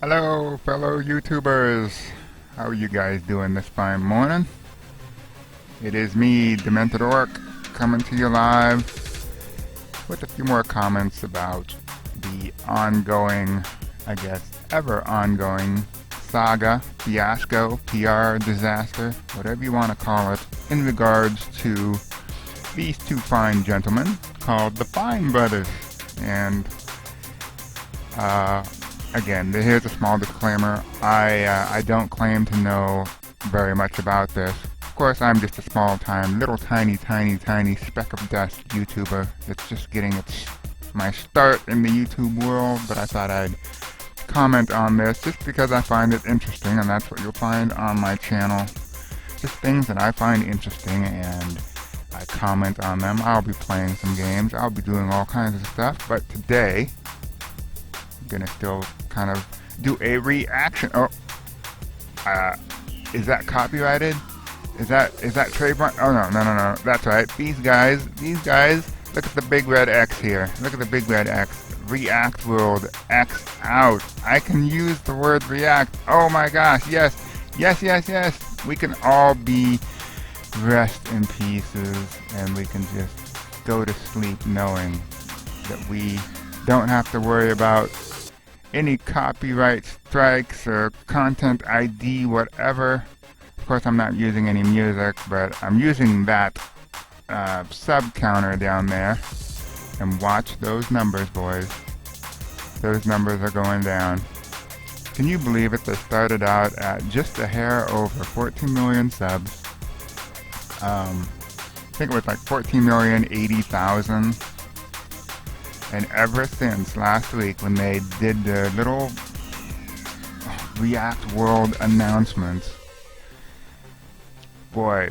Hello, fellow YouTubers. How are you guys doing this fine morning? It is me, Demented Orc, coming to you live with a few more comments about the ongoing, I guess, ever ongoing saga, fiasco, PR, disaster, whatever you want to call it, in regards to these two fine gentlemen called the Fine Brothers. And, again, here's a small disclaimer. I don't claim to know very much about this. Of course, I'm just a small-time, little tiny speck of dust YouTuber that's just getting my start in the YouTube world, but I thought I'd comment on this just because I find it interesting, and that's what you'll find on my channel. Just things that I find interesting, and I comment on them. I'll be playing some games. I'll be doing all kinds of stuff, but today gonna still kind of do a reaction. Is that copyrighted? Is that trademark? Oh no, that's right. These guys, look at the big red X here. Look at the big red X. React World X out. I can use the word react. Oh my gosh, yes. We can all be rest in pieces, and we can just go to sleep knowing that we don't have to worry about any copyright strikes or content ID, whatever. Of course, I'm not using any music, but I'm using that sub counter down there. And watch those numbers, boys. Those numbers are going down. Can you believe it? They started out at just a hair over 14 million subs. I think it was like 14,080,000. And ever since last week, when they did the little React World announcements, boy,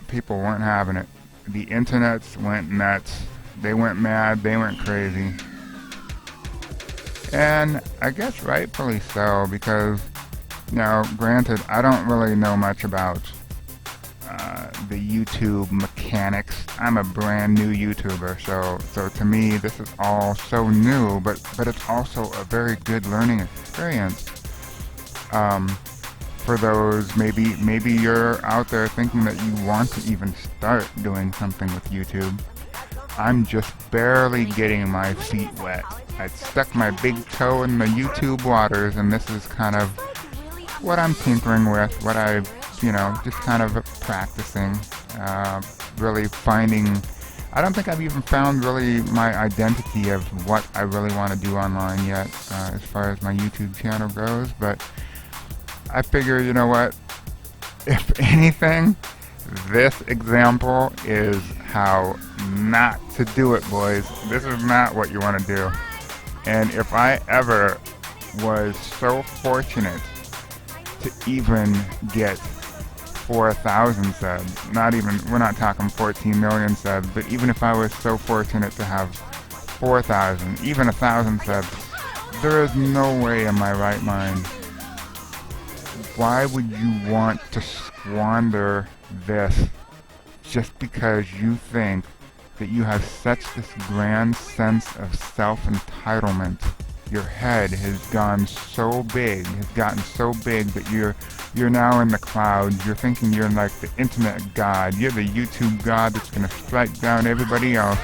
people weren't having it. The internets went nuts. They went mad. They went crazy. And I guess rightfully so, because, granted, I don't really know much about the YouTube mechanics. I'm a brand new YouTuber, so to me this is all so new, but it's also a very good learning experience. For those, maybe you're out there thinking that you want to even start doing something with YouTube. I'm just barely getting my feet wet. I stuck my big toe in the YouTube waters, and this is kind of what I'm tinkering with, what I've just kind of practicing, really finding. I don't think I've even found really my identity of what I really want to do online yet, as far as my YouTube channel goes, but I figure, you know what, if anything, this example is how not to do it, boys. This is not what you want to do. And if I ever was so fortunate to even get 4,000 subs, we're not talking 14 million subs, but even if I was so fortunate to have 4,000, even 1,000 subs, there is no way in my right mind. Why would you want to squander this just because you think that you have such this grand sense of self-entitlement? Your head has gotten so big that you're now in the clouds. You're thinking you're like the internet god. You're the YouTube god that's gonna strike down everybody else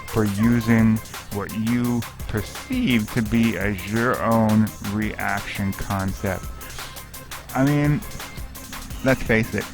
for using what you perceive to be as your own reaction concept. I mean, let's face it.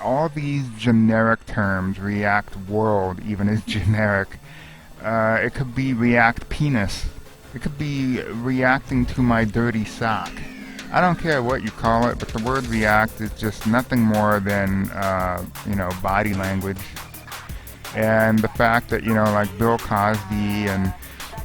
All these generic terms, React World even is generic. It could be React Penis. It could be reacting to my dirty sock. I don't care what you call it, but the word react is just nothing more than, body language. And the fact that, like Bill Cosby, and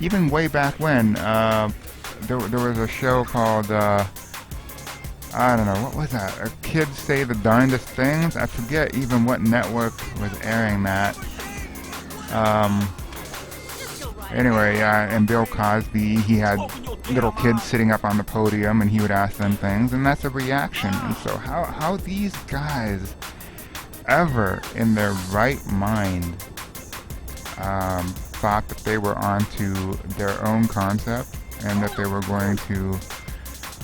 even way back when, there was a show called, I don't know, what was that? Kids Say the Darndest Things? I forget even what network was airing that. Anyway, and Bill Cosby, he had little kids sitting up on the podium, and he would ask them things, and that's a reaction. And so how these guys ever in their right mind thought that they were onto their own concept and that they were going to,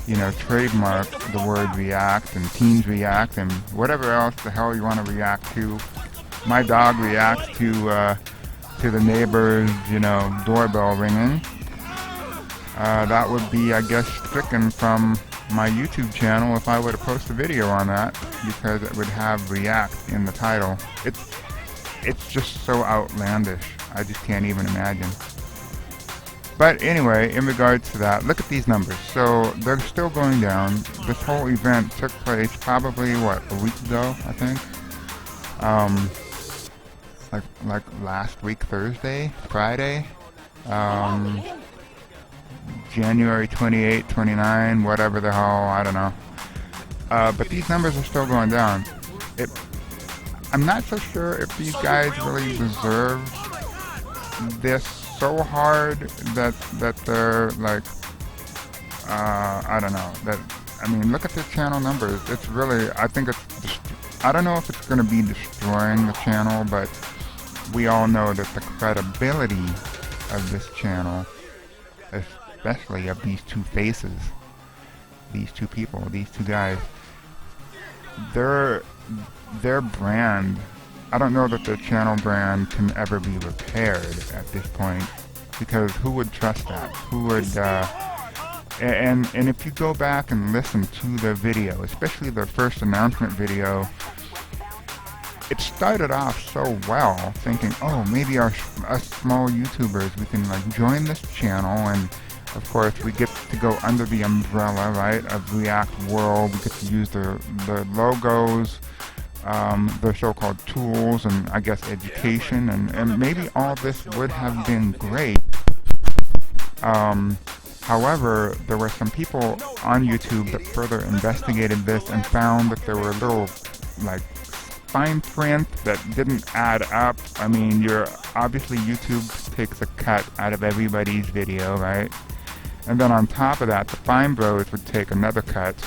you know, trademark the word react and teens react and whatever else the hell you want to react to. My dog reacts to the neighbor's, you know, doorbell ringing. That would be, I guess, stricken from my YouTube channel if I were to post a video on that, because it would have react in the title. It's just so outlandish. I just can't even imagine. But anyway, in regards to that, look at these numbers. So they're still going down. This whole event took place probably, what, a week ago, I think? Like last week, Thursday, Friday? January 28, 29, whatever the hell, I don't know. But these numbers are still going down. I'm not so sure if these guys really deserve this so hard that they're like, I don't know. I mean, look at the channel numbers. It's really, I think I don't know if it's going to be destroying the channel, but we all know that the credibility of this channel, especially of these two faces, these two people, these two guys, their brand, I don't know that their channel brand can ever be repaired at this point, because who would trust that? Who would, and if you go back and listen to the video, especially their first announcement video, it started off so well, thinking, oh, maybe us small YouTubers, we can like join this channel, and of course we get to go under the umbrella, right, of React World. We get to use the logos, their so-called tools, and I guess education, and maybe all this would have been great. However, there were some people on YouTube that further investigated this and found that there were little, like, fine print that didn't add up. I mean, obviously YouTube takes a cut out of everybody's video, right? And then on top of that, the Fine Bros would take another cut,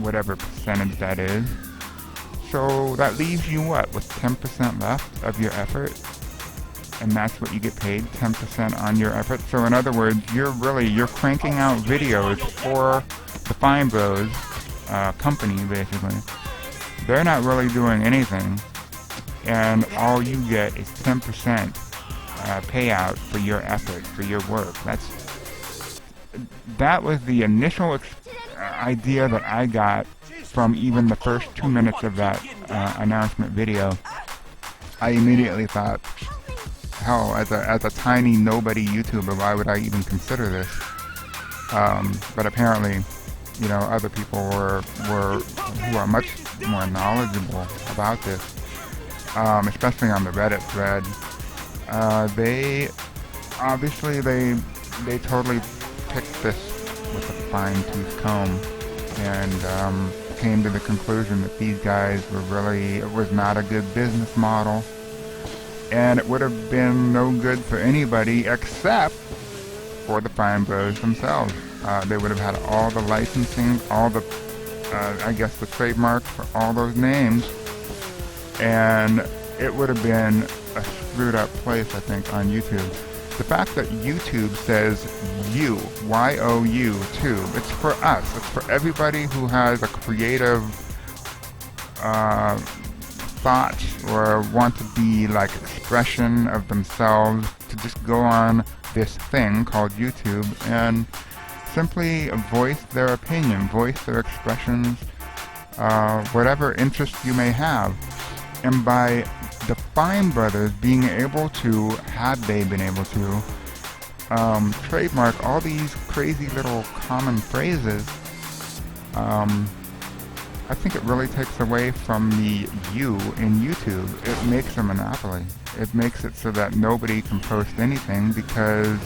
whatever percentage that is. So that leaves you what, with 10% left of your effort? And that's what you get paid, 10% on your effort. So in other words, you're cranking out videos for the Fine Bros company, basically. They're not really doing anything, and all you get is 10% payout for your effort, for your work. That was the initial idea that I got from even the first 2 minutes of that announcement video. I immediately thought, hell, as a tiny nobody YouTuber, why would I even consider this? But apparently, you know, other people who are much more knowledgeable about this, especially on the Reddit thread. They totally picked this with a fine-tooth comb, and came to the conclusion that these guys it was not a good business model, and it would have been no good for anybody except for the Fine Bros themselves. They would have had all the licensing, all the, I guess, the trademarks for all those names, and it would have been a screwed up place, I think, on YouTube. The fact that YouTube says you, Y-O-U, too, it's for us. It's for everybody who has a creative thoughts or want to be like expression of themselves, to just go on this thing called YouTube and simply voice their opinion, voice their expressions, whatever interest you may have. And by the Fine Brothers being able to, had they been able to, trademark all these crazy little common phrases, I think it really takes away from the you in YouTube. It makes a monopoly. It makes it so that nobody can post anything, because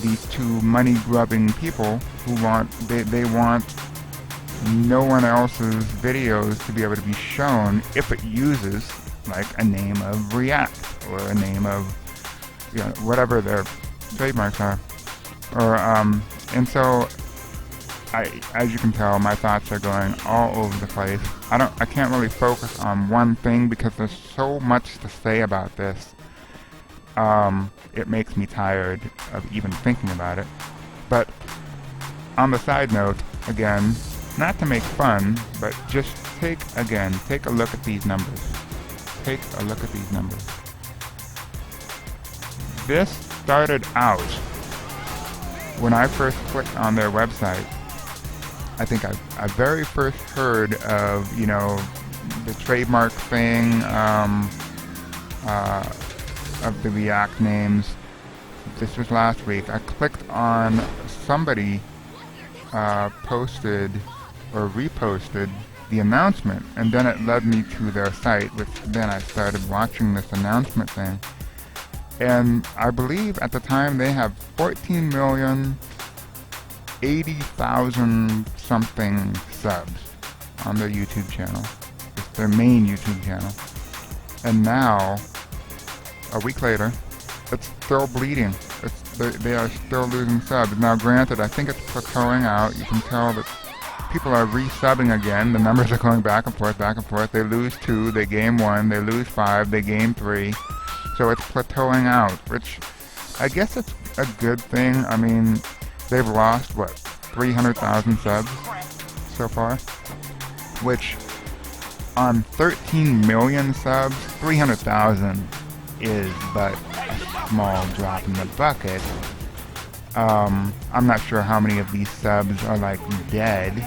these two money-grubbing people who want, they want no one else's videos to be able to be shown if it uses like a name of React or a name of, you know, whatever their trademarks are. Or and so as you can tell, my thoughts are going all over the place. I can't really focus on one thing because there's so much to say about this. it makes me tired of even thinking about it. But on the side note, again, not to make fun, but just take a look at these numbers. Take a look at these numbers. This started out when I first clicked on their website. I think I very first heard of, you know, the trademark thing of the React names. This was last week. I clicked on somebody posted or reposted the announcement, and then it led me to their site, which then I started watching this announcement thing. And I believe at the time they have 14,080,000 something subs on their YouTube channel. It's their main YouTube channel. And now, a week later, it's still bleeding. They are still losing subs. Now granted, I think it's plateauing out. You can tell that people are resubbing again. The numbers are going back and forth, back and forth. They lose 2, they gain 1, they lose 5, they gain 3. So it's plateauing out, which I guess it's a good thing. I mean, they've lost, what, 300,000 subs so far? Which, on 13 million subs, 300,000 is but a small drop in the bucket. I'm not sure how many of these subs are like dead,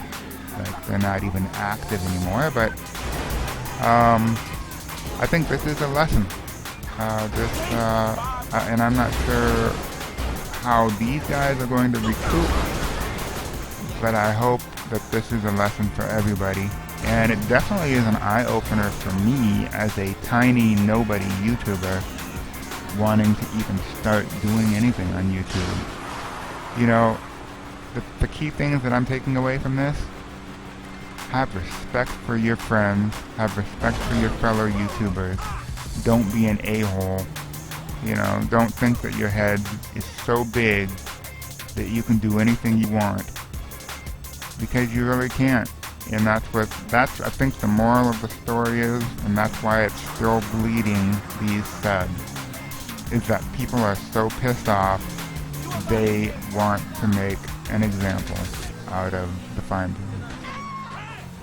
like they're not even active anymore, but I think this is a lesson. And I'm not sure how these guys are going to recoup, but I hope that this is a lesson for everybody. And it definitely is an eye-opener for me as a tiny nobody YouTuber wanting to even start doing anything on YouTube. You know, the key things that I'm taking away from this: have respect for your friends, have respect for your fellow YouTubers. Don't be an a-hole. You know, don't think that your head is so big that you can do anything you want, because you really can't. And that's I think the moral of the story is, and that's why it's still bleeding these subs, is that people are so pissed off they want to make an example out of the fine people.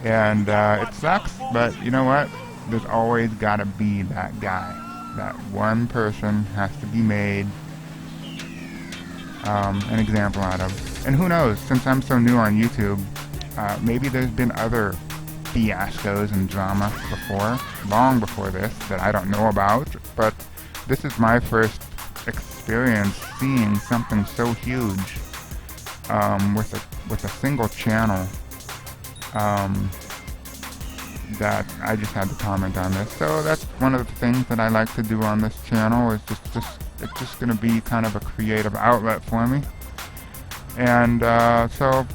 And it sucks, but you know what? There's always gotta be that guy. That one person has to be made an example out of. And who knows, since I'm so new on YouTube, maybe there's been other fiascos and drama before, long before this, that I don't know about, but this is my first experience seeing something so huge with a single channel, that I just had to comment on this. So that's one of the things that I like to do on this channel, is it's just going to be kind of a creative outlet for me. And so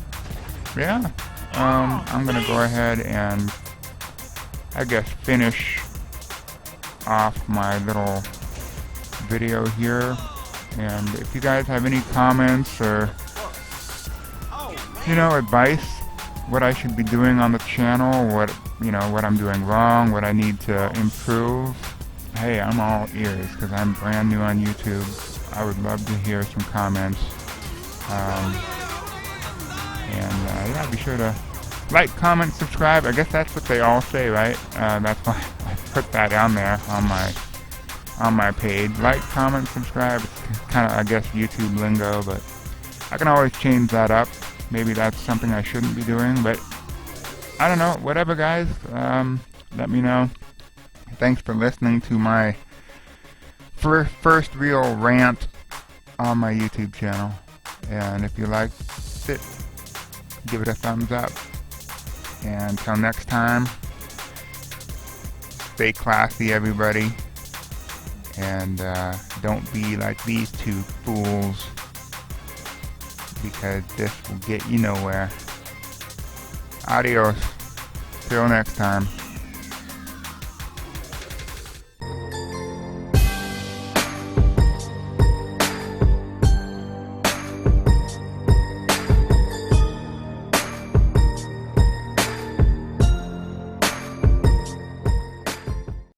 yeah, I'm going to go ahead and I guess finish off my little video here. And if you guys have any comments or, you know, advice, what I should be doing on the channel, what I'm doing wrong, what I need to improve, hey, I'm all ears, because I'm brand new on YouTube. I would love to hear some comments. Yeah, be sure to like, comment, subscribe. I guess that's what they all say, right? That's why I put that down there on my page. Like, comment, subscribe. It's kind of, I guess, YouTube lingo, but I can always change that up. Maybe that's something I shouldn't be doing, but I don't know. Whatever, guys. Let me know. Thanks for listening to my first real rant on my YouTube channel. And if you liked it, give it a thumbs up. And until next time, stay classy, everybody. And don't be like these two fools, because this will get you nowhere. Adios. Till next time.